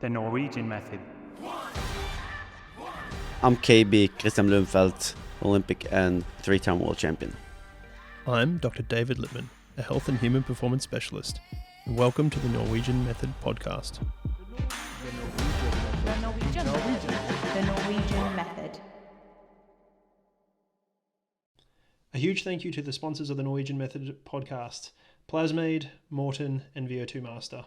the Norwegian method. I'm KB, Kristian Blummenfelt, Olympic and 3-time world champion. I'm Dr. David Lippman, a health and human performance specialist, and welcome to the Norwegian Method podcast. The Norwegian Method. A huge thank you to the sponsors of the Norwegian Method podcast, Plasmade, Morton, and VO2 Master.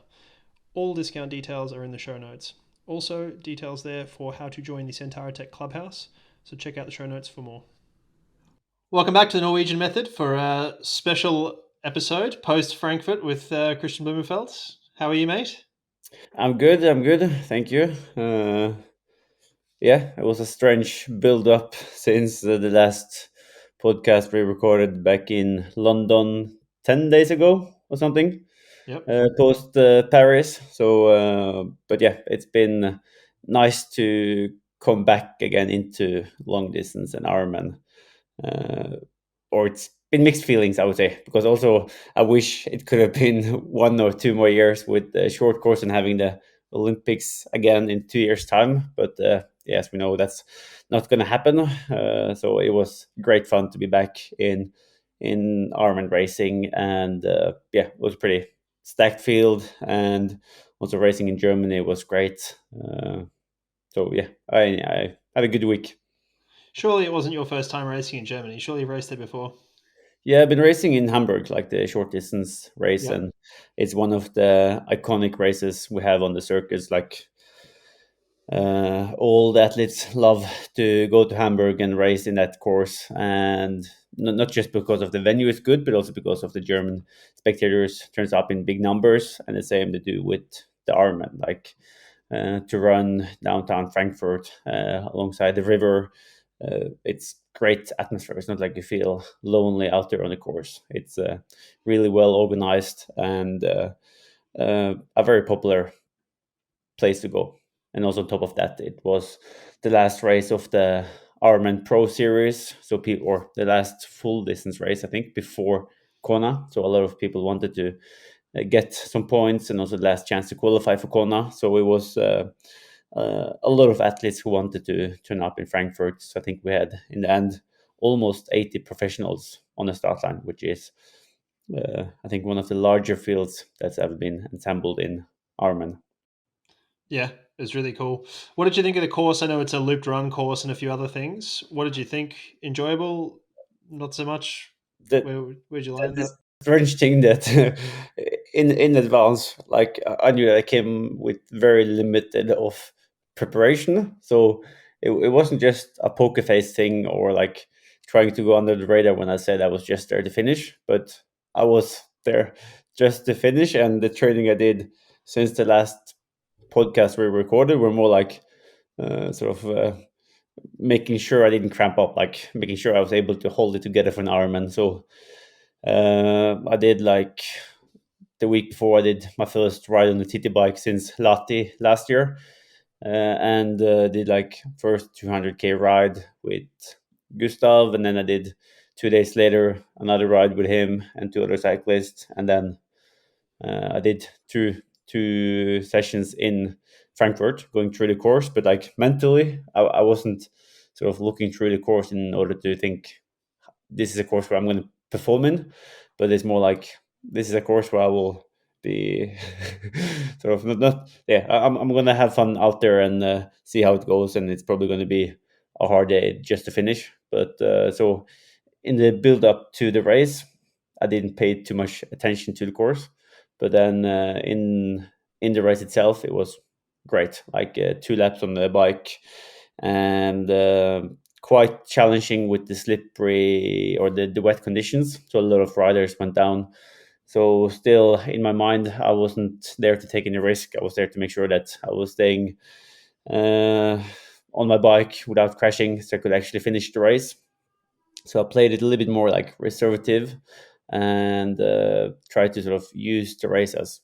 All discount details are in the show notes. Also, details there for how to join the Centaur Tech Clubhouse, so check out the show notes for more. Welcome back to the Norwegian Method for a special episode post-Frankfurt with Kristian Blummenfelt. How are you, mate? I'm good, thank you. It was a strange build-up since the last podcast we recorded back in London 10 days ago or something. Yep. Post Paris. So, but yeah, it's been nice to come back again into long distance and Ironman. Or it's been mixed feelings, I would say, because also I wish it could have been 1 or 2 more years with the short course and having the Olympics again in 2 years' time. But yes, we know that's not going to happen. So it was great fun to be back in Ironman racing, and it was pretty stacked field, and also racing in Germany was great. So yeah, I had a good week. Surely it wasn't your first time racing in Germany. Surely you've raced there before. Yeah, I've been racing in Hamburg, like the short distance race, Yeah. and it's one of the iconic races we have on the circuits. Like all the athletes love to go to Hamburg and race in that course, and not just because of the venue is good, but also because of the German spectators turns up in big numbers, and the same to do with the Ironman, like to run downtown Frankfurt alongside the river. It's great atmosphere. It's not like you feel lonely out there on the course. It's really well organized and a very popular place to go. And also on top of that, it was the last race of the Ironman Pro Series, or the last full distance race, I think, before Kona. So a lot of people wanted to get some points, and also the last chance to qualify for Kona. So it was a lot of athletes who wanted to turn up in Frankfurt. So I think we had, in the end, almost 80 professionals on the start line, which is, I think, one of the larger fields that's ever been assembled in Ironman. Yeah, it was really cool. What did you think of the course? I know it's a looped run course and a few other things. What did you think? Enjoyable? Not so much? Where'd you land that? Strange thing that in advance, like I knew that I came with very limited of preparation, so it wasn't just a poker face thing or like trying to go under the radar when I said I was just there to finish, but I was there just to finish, and the training I did since the last podcast we recorded were more like making sure I didn't cramp up, like making sure I was able to hold it together for an Ironman. So I did, like, the week before, I did my first ride on the TT bike since Lahti last year, and did like first 200k ride with Gustav, and then I did 2 days later another ride with him and 2 other cyclists, and then I did two sessions in Frankfurt, going through the course. But like mentally, I wasn't sort of looking through the course in order to think this is a course where I'm going to perform in, but it's more like this is a course where I will be sort of I'm going to have fun out there and see how it goes, and it's probably going to be a hard day just to finish. But so in the build up to the race, I didn't pay too much attention to the course, but then in the race itself, it was great. Like 2 laps on the bike, and quite challenging with the slippery or the wet conditions. So a lot of riders went down. So still, in my mind, I wasn't there to take any risk. I was there to make sure that I was staying on my bike without crashing, so I could actually finish the race. So I played it a little bit more like reservative, and tried to sort of use the race as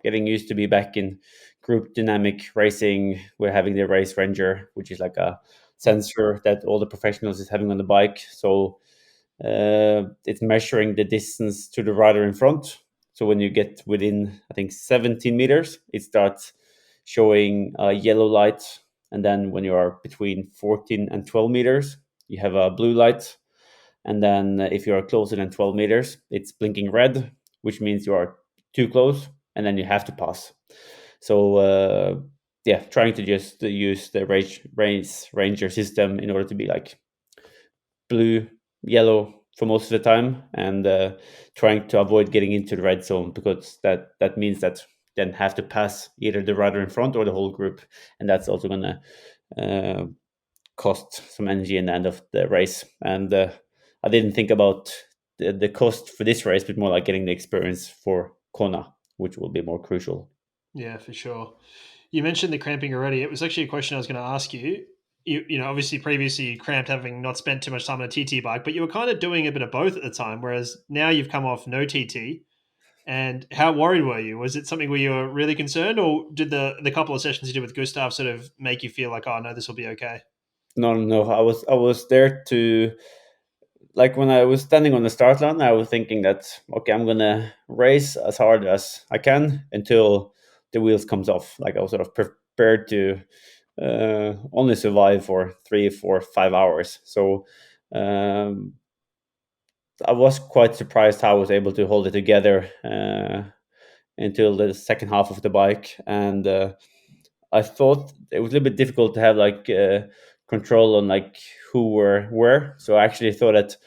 getting used to be back in group dynamic racing. We're having the race ranger, which is like a sensor that all the professionals is having on the bike. So it's measuring the distance to the rider in front. So when you get within, I think, 17 meters, it starts showing a yellow light, and then when you are between 14 and 12 meters, you have a blue light, and then if you are closer than 12 meters, it's blinking red, which means you are too close, and then you have to pass. So yeah, trying to just use the race ranger system in order to be like blue, yellow for most of the time, and trying to avoid getting into the red zone, because that means that then have to pass either the rider in front or the whole group, and that's also gonna uh, cost some energy in the end of the race. And I didn't think about the cost for this race, but more like getting the experience for Kona, which will be more crucial. Yeah, for sure. You mentioned the cramping already. It was actually a question I was going to ask you. You know, obviously previously you cramped having not spent too much time on a TT bike, but you were kind of doing a bit of both at the time. Whereas now you've come off no TT. And how worried were you? Was it something where you were really concerned, or did the couple of sessions you did with Gustav sort of make you feel like, oh no, this will be okay? No, no, no. I was there to, like, when I was standing on the start line, I was thinking that okay, I'm gonna race as hard as I can until the wheels comes off. Like, I was sort of prepared to only survive for 3, 4, 5 hours. So um, I was quite surprised how I was able to hold it together until the second half of the bike, and I thought it was a little bit difficult to have like control on like who were where. So I actually thought that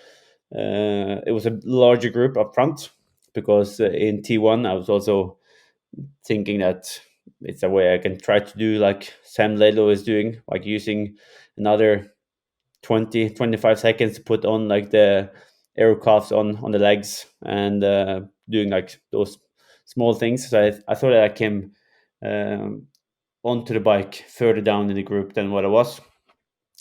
it was a larger group up front, because in T1 I was also thinking that it's a way I can try to do like Sam Laidlaw is doing, like using another 20, 25 seconds to put on like the aero cuffs on the legs, and doing like those small things. So I thought that I came um, onto the bike further down in the group than what I was.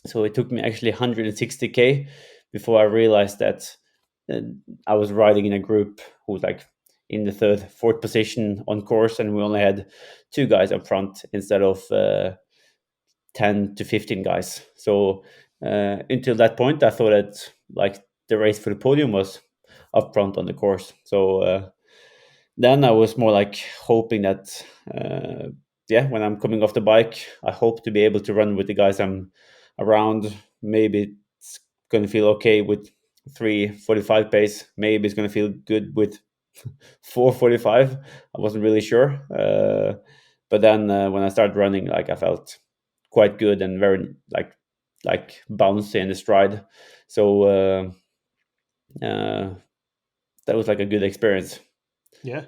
So it took me actually 160k before I realized that uh, I was riding in a group who was like in the third, fourth position on course, and we only had two guys up front instead of 10 to 15 guys. So until that point, I thought that like the race for the podium was up front on the course. So then I was more like hoping that, yeah, when I'm coming off the bike, I hope to be able to run with the guys I'm around. Maybe it's going to feel okay with 3:45 pace. Maybe it's going to feel good with 4:45. I wasn't really sure. But then when I started running, like I felt quite good and very like bouncy in the stride. So uh, that was like a good experience. Yeah.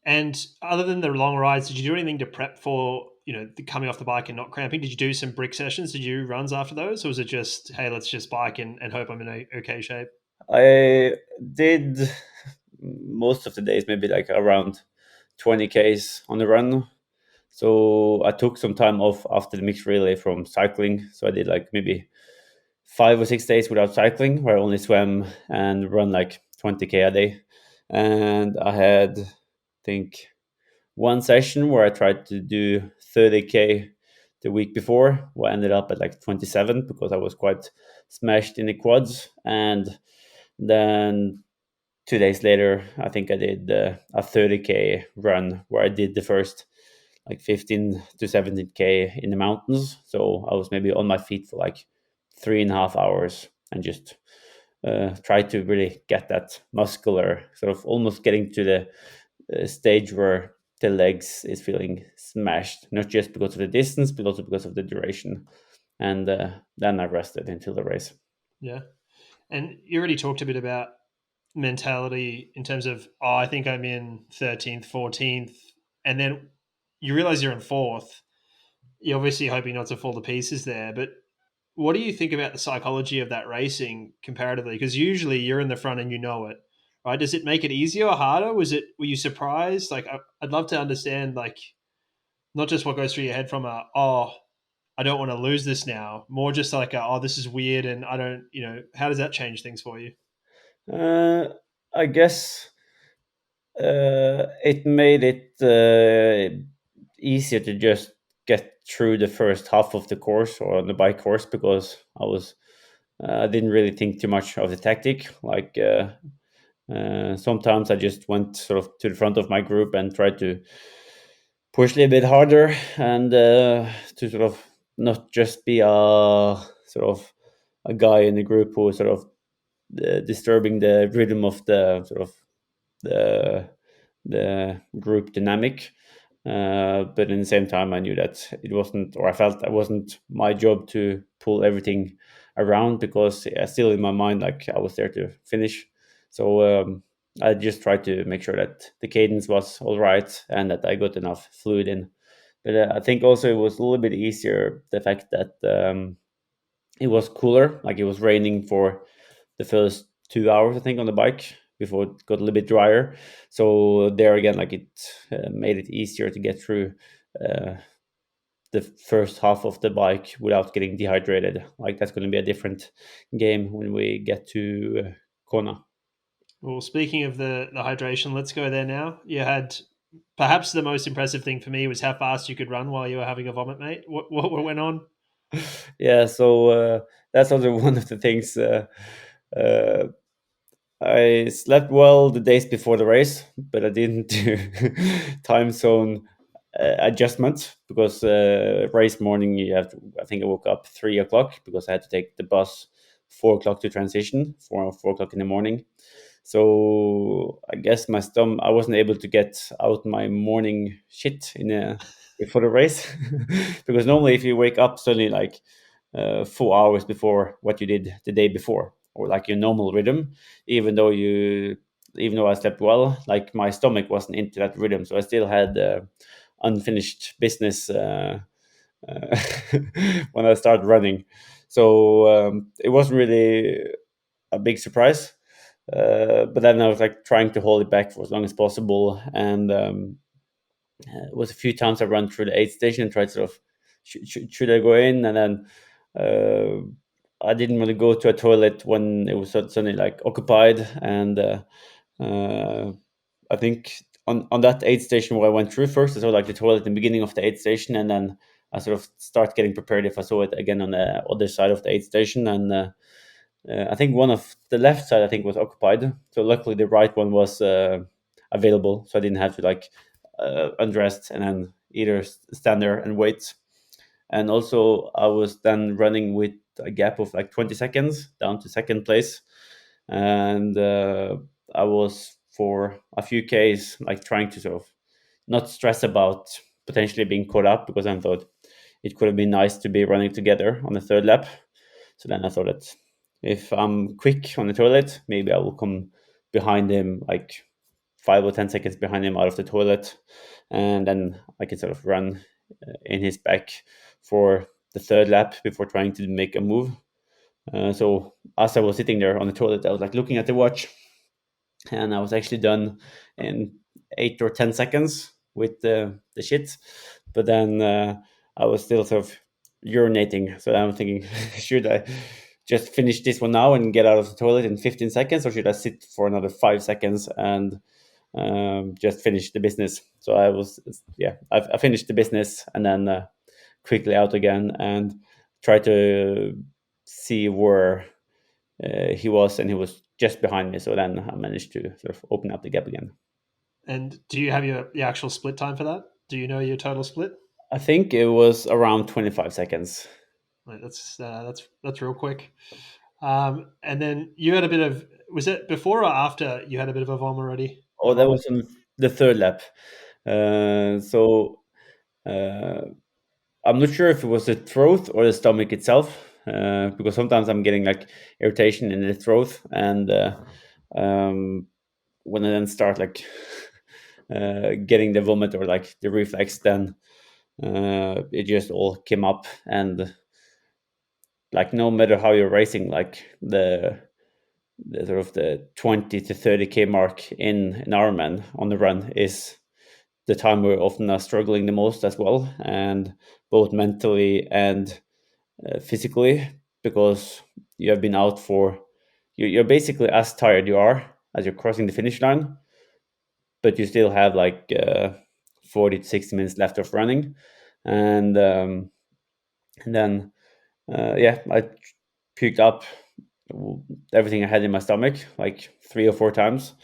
And other than the long rides, did you do anything to prep for, the coming off the bike and not cramping? Did you do some brick sessions? Did you do runs after those? Or was it just, hey, let's just bike and hope I'm in okay shape? I did most of the days, maybe like around 20 Ks on the run. So I took some time off after the mixed relay from cycling. So I did like maybe 5 or 6 days without cycling, where I only swam and run like 20K a day. And I had, I think, one session where I tried to do 30K the week before, where I ended up at like 27 because I was quite smashed in the quads. And then 2 days later, I think I did a 30K run where I did the first like 15 to 17K in the mountains. So I was maybe on my feet for like 3.5 hours and just try to really get that muscular sort of almost getting to the stage where the legs is feeling smashed, not just because of the distance, but also because of the duration. And then I rested until the race. Yeah. And you already talked a bit about mentality in terms of, oh, I think I'm in 13th, 14th. And then you realize you're in fourth. You're obviously hoping not to fall to pieces there. But what do you think about the psychology of that racing comparatively? Because usually you're in the front and you know it, right? Does it make it easier or harder? Were you surprised? Like, I'd love to understand, like, not just what goes through your head from oh, I don't want to lose this now, more just like oh, this is weird and I don't, how does that change things for you? Uh, I guess it made it easier to just get through the first half of the course or the bike course, because I didn't really think too much of the tactic. Like sometimes I just went sort of to the front of my group and tried to push a little bit harder and to sort of not just be a sort of a guy in the group who is sort of disturbing the rhythm of the sort of the the group dynamic. But in the same time, I knew that it wasn't, or I felt it wasn't my job to pull everything around because still in my mind, like I was there to finish. So I just tried to make sure that the cadence was all right and that I got enough fluid in. But I think also it was a little bit easier the fact that it was cooler, like it was raining for the first 2 hours, I think, on the bike before it got a little bit drier. So there again, like it made it easier to get through uh, the first half of the bike without getting dehydrated. Like that's going to be a different game when we get to Kona. Well, speaking of the hydration, let's go there now. You had perhaps the most impressive thing for me was how fast you could run while you were having a vomit, mate. What went on? Yeah, so that's also one of the things. Uh, I slept well the days before the race, but I didn't do time zone adjustment because race morning you have to, I think I woke up 3 o'clock because I had to take the bus 4 o'clock to transition, 4 o'clock in the morning. So I guess my stomach, I wasn't able to get out my morning shit in before the race because normally if you wake up suddenly like 4 hours before what you did the day before or like your normal rhythm, even though you even though I slept well, like my stomach wasn't into that rhythm, so I still had unfinished business uh, when I started running. So it wasn't really a big surprise. But then I was like trying to hold it back for as long as possible, and it was a few times I ran through the aid station and tried to sort of should I go in, and then I didn't really go to a toilet when it was suddenly like occupied, and uh, I think on that aid station where I went through first, I saw like the toilet in the beginning of the aid station, and then I sort of start getting prepared if I saw it again on the other side of the aid station, and I think one of the left side I think was occupied. So luckily the right one was available, so I didn't have to like undress and then either stand there and wait. And also I was then running with a gap of like 20 seconds down to second place, and I was for a few Ks like trying to sort of not stress about potentially being caught up because I thought it could have been nice to be running together on the third lap. So then I thought that if I'm quick on the toilet, maybe I will come behind him, like 5 or 10 seconds behind him out of the toilet, and then I can sort of run in his back for the third lap before trying to make a move. So as I was sitting there on the toilet, I was like looking at the watch, and I was actually done in 8 or 10 seconds with the shit. But then I was still sort of urinating, so I'm thinking, should I just finish this one now and get out of the toilet in 15 seconds, or should I sit for another 5 seconds and just finish the business? So I was, yeah, I finished the business and then quickly out again and try to see where he was, and he was just behind me. So then I managed to sort of open up the gap again. And do you have your actual split time for that? Do you know your total split? I think it was around 25 seconds. Like, that's real quick. And then you had a bit of, was it before or after you had a bit of a vom already? A Oh, that vomit? was on the third lap. So uh, I'm not sure if it was the throat or the stomach itself, because sometimes I'm getting like irritation in the throat, and um, when I then start like getting the vomit or like the reflex, then it just all came up, and like no matter how you're racing, like the sort of the 20 to 30k mark in an Ironman on the run is the time we're often struggling the most as well, and both mentally and physically, because you have been out for you're basically as tired you are as you're crossing the finish line, but you still have like 40 to 60 minutes left of running, and, and then yeah, I puked up everything I had in my stomach like 3 or 4 times,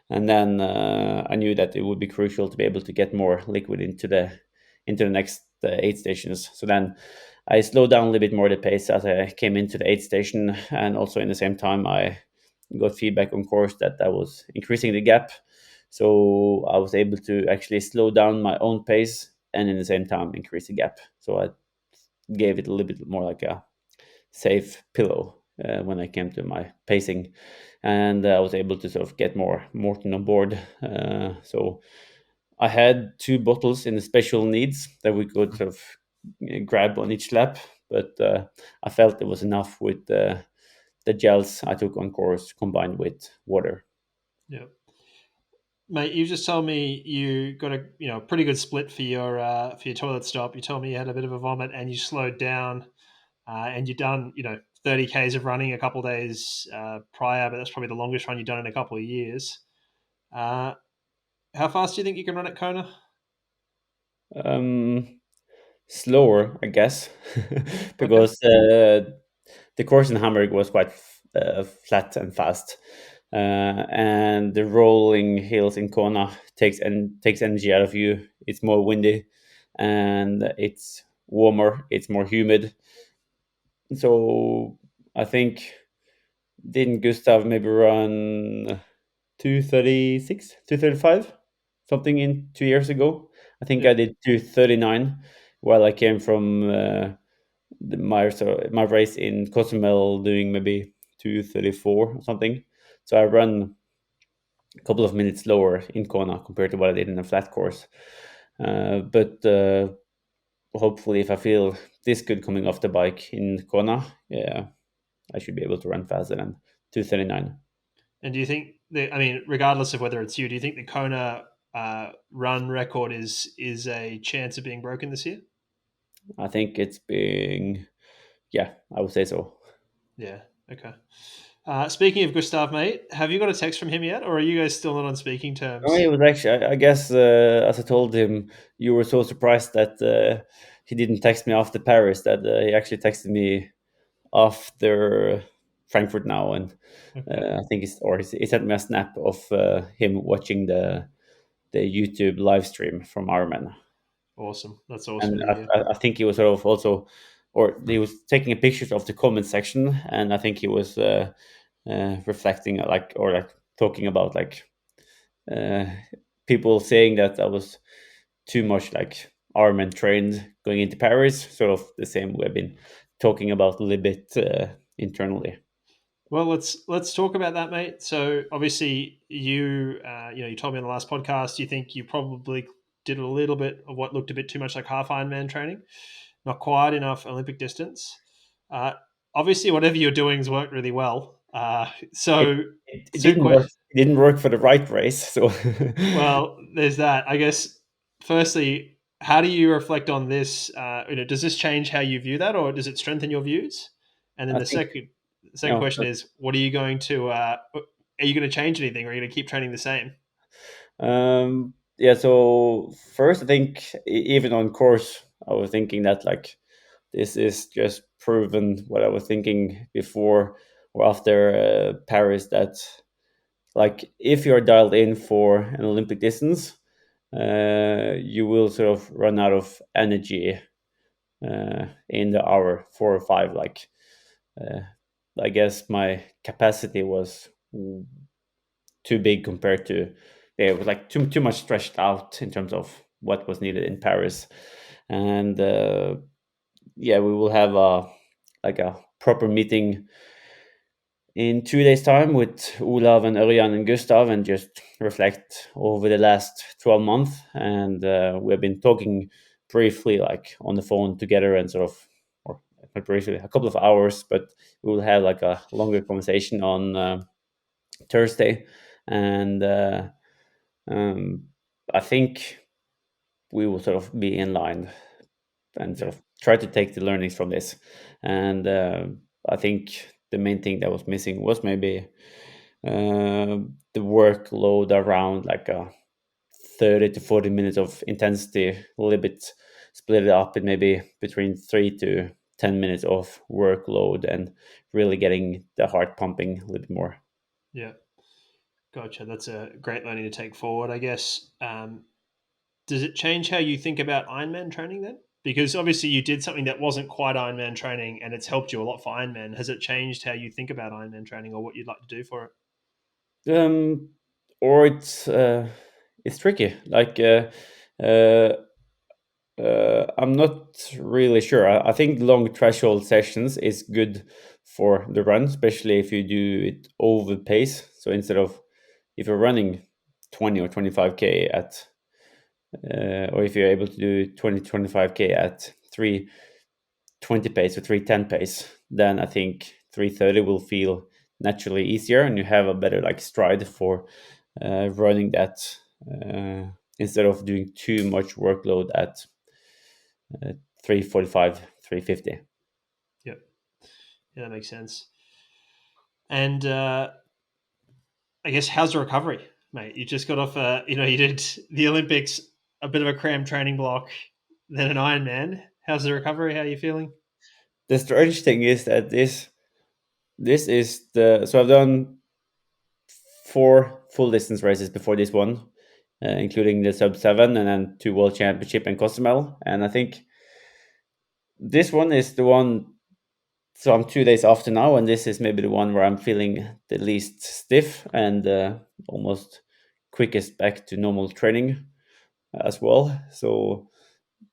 and then I knew that it would be crucial to be able to get more liquid into into the next aid stations. So then I slowed down a little bit more the pace as I came into the aid station, and also in the same time I got feedback on course that I was increasing the gap. So I was able to actually slow down my own pace and in the same time increase the gap. So I gave it a little bit more like a safe pillow when I came to my pacing, and I was able to sort of get more Morton on board. So I had 2 bottles in the special needs that we could sort of grab on each lap, but I felt it was enough with the gels I took on course combined with water. Yeah. Mate, you just told me you got a pretty good split for your toilet stop. You told me you had a bit of a vomit and you slowed down, and you've done 30 k's of running a couple of days prior, but that's probably the longest run you've done in a couple of years. Uh, how fast do you think you can run at Kona? Um, Slower, I guess, Okay. because the course in Hamburg was quite flat and fast, and the rolling hills in Kona takes energy out of you. It's more windy, and it's warmer. It's more humid. So I think didn't Gustav maybe run 2:36, 2:35, something in 2 years ago. I think Yeah. I did 2:39 while I came from my race in Cozumel doing maybe 2:34 or something. So I run a couple of minutes slower in Kona compared to what I did in a flat course. But hopefully, if I feel this good coming off the bike in Kona, yeah, I should be able to run faster than 2:39. And do you think that, I mean, regardless of whether it's you, do you think the Kona run record is a chance of being broken this year? I think it's being, yeah, I would say so. Yeah. Okay. Speaking of Gustav, mate, have you got a text from him yet, or are you guys still not on speaking No, it terms? was actually, I guess, as I told him, you were so surprised that he didn't text me after Paris, that he actually texted me after Frankfurt now. And Okay. I think he sent me a snap of him watching the YouTube live stream from Ironman. Awesome. That's awesome And to hear. I think he was sort of also, or he was taking pictures of the comment section, and I think he was reflecting like, or like talking about like uh, people saying that I was too much like Ironman trained going into Paris, sort of the same we've been talking about a little bit internally. Well, let's talk about that, mate. So obviously, you told me on the last podcast you think you probably did a little bit of what looked a bit too much like half Ironman training, not quite enough Olympic distance. Uh, Obviously, whatever you're doing has worked really well. It, So it two didn't work. questions. It didn't work for the right race. So Well, there's that. I guess. Firstly, how do you reflect on this? Does this change how you view that, or does it strengthen your views? And then I the think second you question is, what are you going to? Are you going to change anything, or are you going to keep training the same? yeah. So first, I think even on course, I was thinking that like this is just proven what I was thinking before or after Paris, that like if you're dialed in for an Olympic distance, you will sort of run out of energy in the hour 4 or 5. Like uh, I guess my capacity was too big compared to, yeah, it was like too much stretched out in terms of what was needed in Paris. And yeah, we will have a proper meeting in 2 days' time with Olav and Örjan and Gustav, and just reflect over the last 12 months. And we've been talking briefly, like on the phone together, and sort of, or not briefly, a couple of hours, but we will have like a longer conversation on Thursday. And um, I think we will sort of be in line and Yeah. sort of try to take the learnings from this. And I think the main thing that was missing was maybe the workload around like a 30 to 40 minutes of intensity, a little bit split it up in maybe between 3 to 10 minutes of workload, and really getting the heart pumping a little bit more. Yeah. Gotcha. That's a great learning to take forward, I guess. Does it change how you think about Ironman training then? Because obviously you did something that wasn't quite Ironman training, and it's helped you a lot for Ironman. Has it changed how you think about Ironman training or what you'd like to do for it? Um, or it's tricky. Uh, I'm not really sure. I think long threshold sessions is good for the run, especially if you do it over pace. So instead of if you're running 20 or 25k at, or if you're able to do 20, 25k at 320 pace or 310 pace, then I think 330 will feel naturally easier, and you have a better like stride for running that instead of doing too much workload at 345, 350. Yep. Yeah, that makes sense. And I guess how's the recovery, mate? You just got off you did the Olympics, a bit of a cram training block, then an Ironman. How's the recovery? How are you feeling? The strange thing is that this is the so I've done 4 full distance races before this one, including the sub 7 and then 2 world championship and Cozumel. And I think this one is the one. So I'm 2 days after now, and this is maybe the one where I'm feeling the least stiff and almost quickest back to normal training as well. So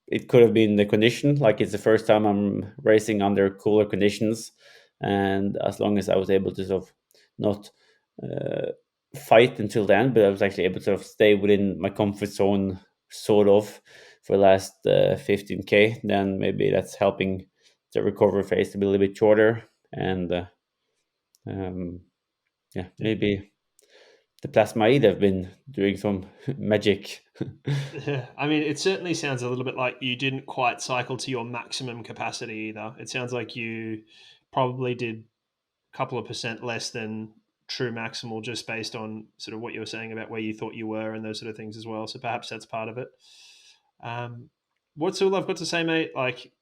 it could have been the condition. Like it's the first time I'm racing under cooler conditions, and as long as I was able to sort of not uh, fight until then, but I was actually able to sort of stay within my comfort zone, sort of, for the last 15k. Then maybe that's helping the recovery phase to be a little bit shorter, and um, yeah, Yeah. maybe the plasmide have been doing some magic. Yeah, I mean, it certainly sounds a little bit like you didn't quite cycle to your maximum capacity either. It sounds like you probably did a couple of percent less than true maximal just based on sort of what you were saying about where you thought you were and those sort of things as well. So perhaps that's part of it. Um, what's all I've got to say, mate? Like,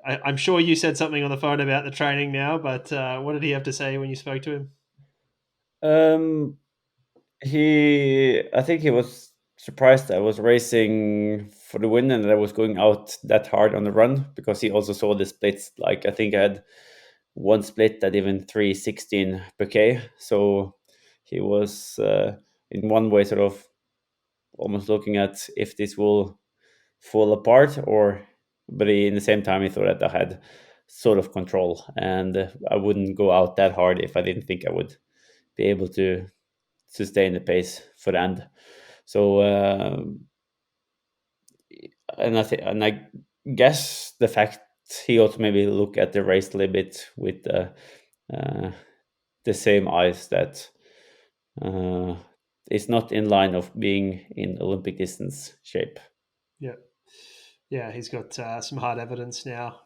I'm sure you said something on the phone about the training now, but what did he have to say when you spoke to him? um, I think he was surprised I was racing for the win and that I was going out that hard on the run, because he also saw the splits. Like I think I had one split at even 316 per k. So he was in one way sort of almost looking at if this will fall apart, or but in the same time he thought that I had sort of control, and I wouldn't go out that hard if I didn't think I would be able to sustain the pace for the end. So and I guess the fact he also maybe look at the race a little bit with uh, the same eyes that uh, it's not in line of being in Olympic distance shape. Yeah, yeah, he's got some hard evidence now.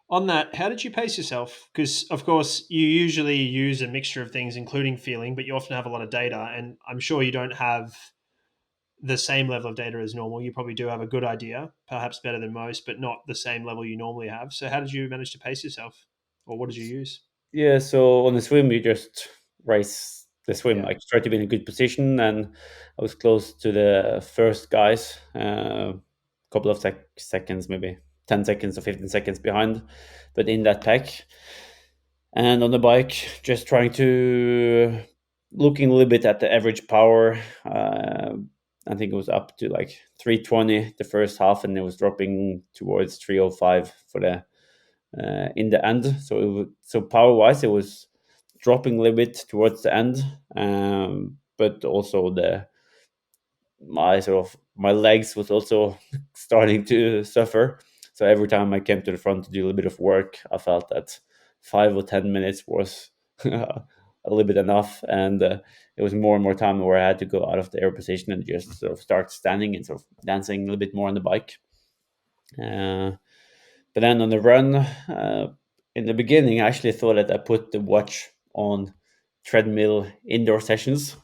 On that, how did you pace yourself? Because, of course, you usually use a mixture of things, including feeling, but you often have a lot of data. And I'm sure you don't have the same level of data as normal. You probably do have a good idea, perhaps better than most, but not the same level you normally have. So, how did you manage to pace yourself? Or what did you use? Yeah, so on the swim, you just race the swim, Yeah. like try to be in a good position. And I was close to the first guys, couple of seconds, maybe 10 seconds or 15 seconds behind, but in that pack. And on the bike, just trying to looking a little bit at the average power. I think it was up to like 320 the first half, and it was dropping towards 305 for the in the end. So so power wise, it was dropping a little bit towards the end, but also the my sort of my legs was also starting to suffer. So every time I came to the front to do a little bit of work, I felt that 5 or 10 minutes was a little bit enough, and it was more and more time where I had to go out of the air position and just sort of start standing and sort of dancing a little bit more on the bike. Uh, but then on the run, in the beginning, I actually thought that I put the watch on treadmill indoor sessions,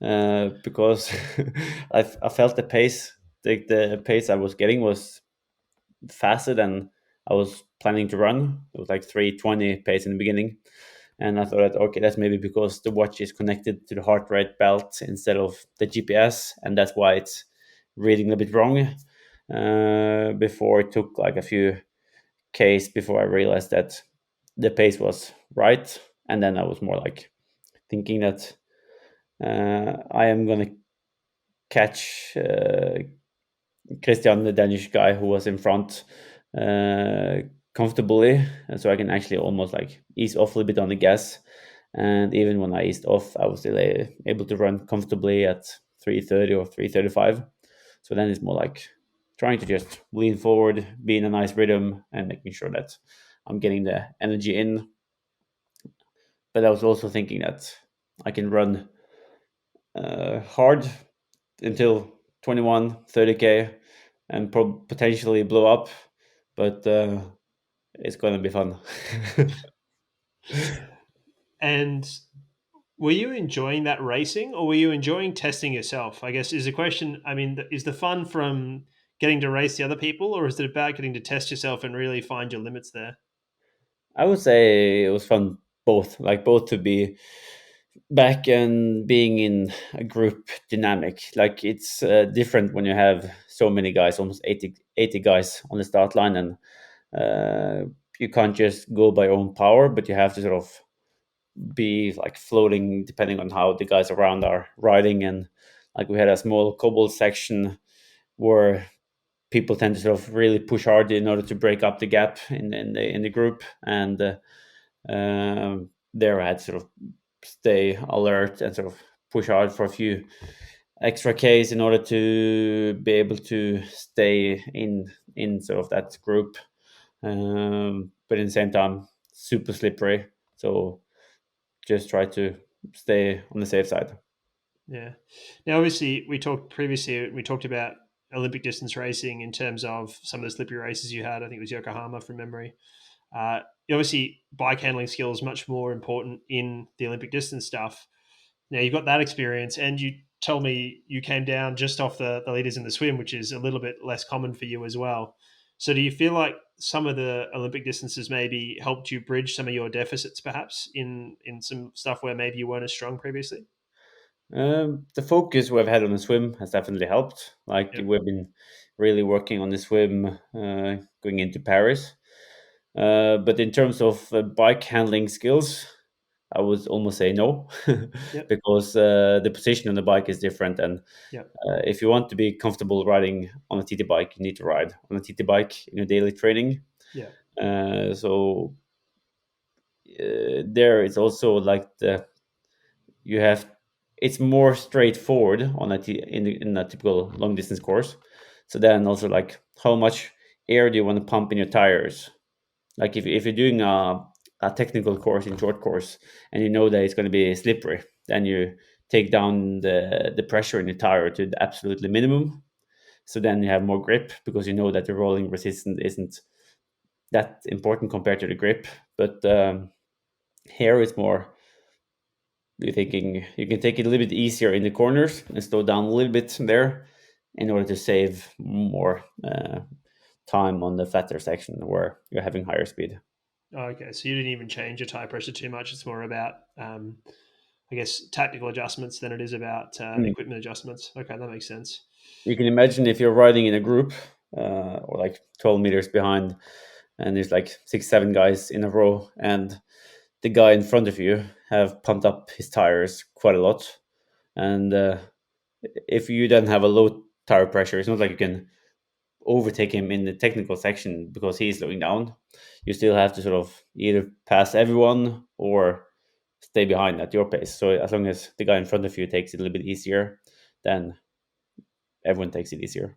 because I felt the pace, the pace I was getting was faster than I was planning to run. It was like 320 pace in the beginning. And I thought that, okay, that's maybe because the watch is connected to the heart rate belt instead of the GPS. And that's why it's reading a bit wrong before it took like a few Ks before I realized that the pace was right. And then I was more like thinking that I am going to catch Kristian, the Danish guy who was in front, uh, comfortably, and so I can actually almost like ease off a little bit on the gas. And even when I eased off, I was still able to run comfortably at 3:30 or 3:35. So then it's more like trying to just lean forward, be in a nice rhythm, and making sure that I'm getting the energy in. But I was also thinking that I can run hard until 21, 30K and potentially blow up, but it's going to be fun. And were you enjoying that racing, or were you enjoying testing yourself? I guess is the question. I mean, is the fun from getting to race the other people, or is it about getting to test yourself and really find your limits there? I would say it was fun both, like both to be back and being in a group dynamic. Like it's different when you have so many guys, almost 80 guys on the start line, and you can't just go by your own power, but you have to sort of be like floating depending on how the guys around are riding. And like we had a small cobble section where people tend to sort of really push hard in order to break up the gap in the group. And there I had to sort of stay alert and sort of push hard for a few extra Ks in order to be able to stay in sort of that group. But in the same time, super slippery. So just try to stay on the safe side. Yeah. Now, obviously, we talked previously. We talked about Olympic distance racing in terms of some of the slippery races you had. I think it was Yokohama from memory. Obviously, bike handling skills much more important in the Olympic distance stuff. Now you've got that experience, and you told me you came down just off the leaders in the swim, which is a little bit less common for you as well. So, do you feel like some of the Olympic distances maybe helped you bridge some of your deficits, perhaps in some stuff where maybe you weren't as strong previously? The focus we've had on the swim has definitely helped. Like Yep. we've been really working on the swim going into Paris. But in terms of bike handling skills, I would almost say no, Yep. because the position on the bike is different. And Yep. if you want to be comfortable riding on a TT bike, you need to ride on a TT bike in your daily training. Yep. So there is also like the you have it's more straightforward on in a typical long distance course. So then also like how much air do you want to pump in your tires? Like if you're doing a technical course in short course and you know that it's going to be slippery, then you take down the pressure in the tire to the absolutely minimum. So then you have more grip because you know that the rolling resistance isn't that important compared to the grip. But here it's more you're thinking you can take it a little bit easier in the corners and slow down a little bit there in order to save more time on the flatter section where you're having higher speed. Okay, so you didn't even change your tire pressure too much. It's more about, I guess, tactical adjustments than it is about Mm. equipment adjustments. Okay, that makes sense. You can imagine if you're riding in a group or like 12 meters behind, and there's like 6, 7 guys in a row, and the guy in front of you have pumped up his tires quite a lot. And if you then have a low tire pressure, it's not like you can overtake him in the technical section because he's slowing down. You still have to sort of either pass everyone or stay behind at your pace. So as long as the guy in front of you takes it a little bit easier, then everyone takes it easier.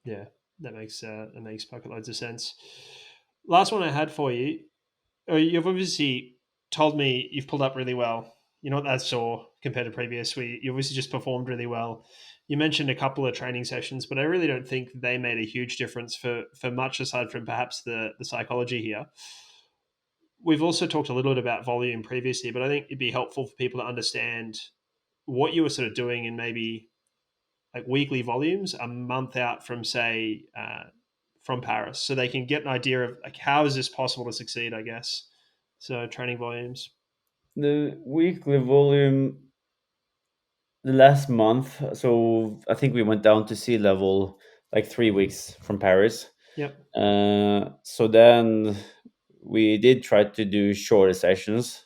Yeah, that makes pocket loads of sense. Last one I had for you. You've obviously told me you've pulled up really well. You're not that sore compared to previous. You obviously just performed really well. You mentioned a couple of training sessions, but I really don't think they made a huge difference for much aside from perhaps the psychology here. We've also talked a little bit about volume previously, but I think it'd be helpful for people to understand what you were sort of doing in maybe like weekly volumes a month out from say from Paris, so they can get an idea of like how is this possible to succeed. I guess so. Training volumes. The weekly volume, the last month, so I think we went down to sea level like 3 weeks from Paris. Yep. So then we did try to do shorter sessions.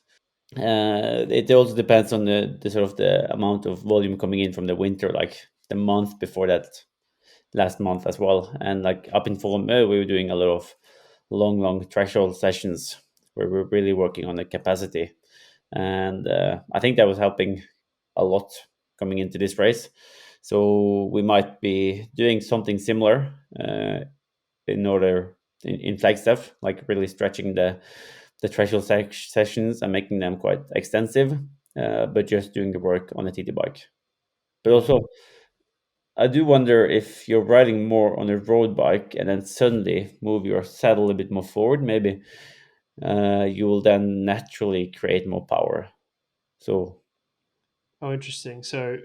It also depends on the sort of the amount of volume coming in from the winter, like the month before that, last month as well. And like up in Fulham, we were doing a lot of long threshold sessions where we're really working on the capacity. And I think that was helping a lot coming into this race. So we might be doing something similar in order in Flagstaff, like really stretching the threshold sessions and making them quite extensive, but just doing the work on a TT bike. But Yeah. also, I do wonder if you're riding more on a road bike and then suddenly move your saddle a bit more forward, maybe you will then naturally create more power. So Oh, interesting. So,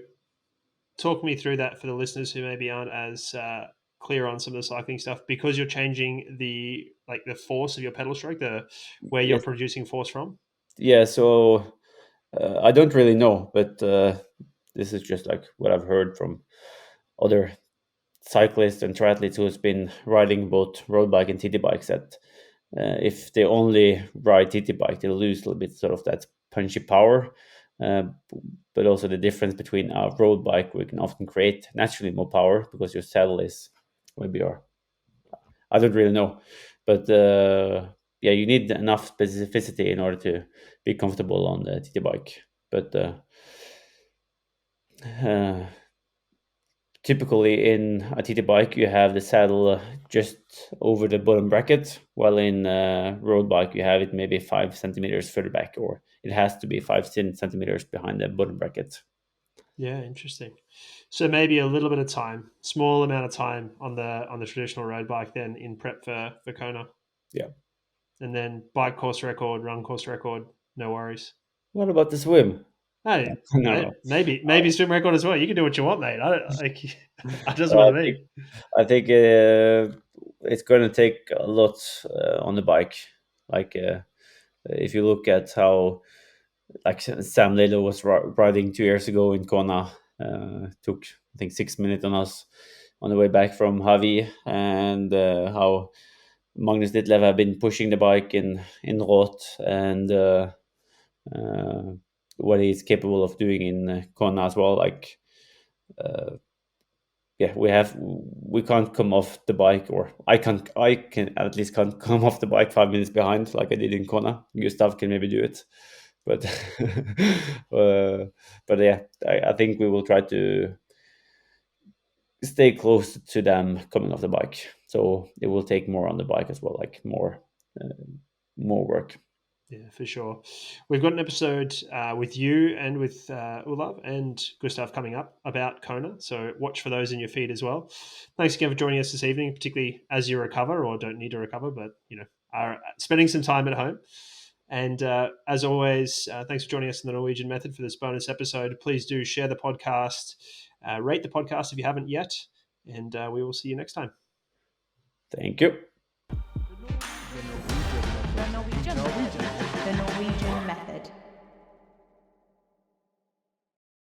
talk me through that for the listeners who maybe aren't as clear on some of the cycling stuff, because you're changing the force of your pedal stroke, the where you're yes, producing force from. yeah. So I don't really know, but this is just like what I've heard from other cyclists and triathletes who's been riding both road bike and TT bikes that if they only ride TT bike, they'll lose a little bit sort of that punchy power. Uh, but also the difference between a road bike, we can often create naturally more power because your saddle is maybe your, I don't really know, but yeah, you need enough specificity in order to be comfortable on the TT bike. But uh, typically in a TT bike, you have the saddle just over the bottom bracket, while in road bike, you have it maybe 5 centimeters further back, or it has to be 5 centimeters behind the bottom bracket. Yeah, interesting. So maybe a little bit of time, small amount of time on the traditional road bike, then in prep for Kona, Yeah. and then bike course record, run course record, no worries. What about the swim? Hey, No, no. maybe swim record as well. You can do what you want, mate. I don't like. It doesn't Uh, bother I think me. I think it's going to take a lot on the bike. Like if you look at how like Sam Lelo was riding 2 years ago in Kona, took I think 6 minutes on us on the way back from Havi, and how Magnus Ditlev have been pushing the bike in Roth, and uh, what he's capable of doing in Kona as well. Like yeah, we can't come off the bike, or I can at least can't come off the bike 5 minutes behind like I did in Kona. Gustav can maybe do it, but uh, but yeah, I think we will try to stay close to them coming off the bike, so it will take more on the bike as well, like uh, more work. Yeah, for sure. We've got an episode with you and with Olav and Gustav coming up about Kona, so watch for those in your feed as well. Thanks again for joining us this evening, particularly as you recover or don't need to recover, but are spending some time at home. And as always, thanks for joining us in the Norwegian Method for this bonus episode. Please do share the podcast, rate the podcast if you haven't yet, and we will see you next time. Thank you. The Norwegian Method. The Norwegian Method.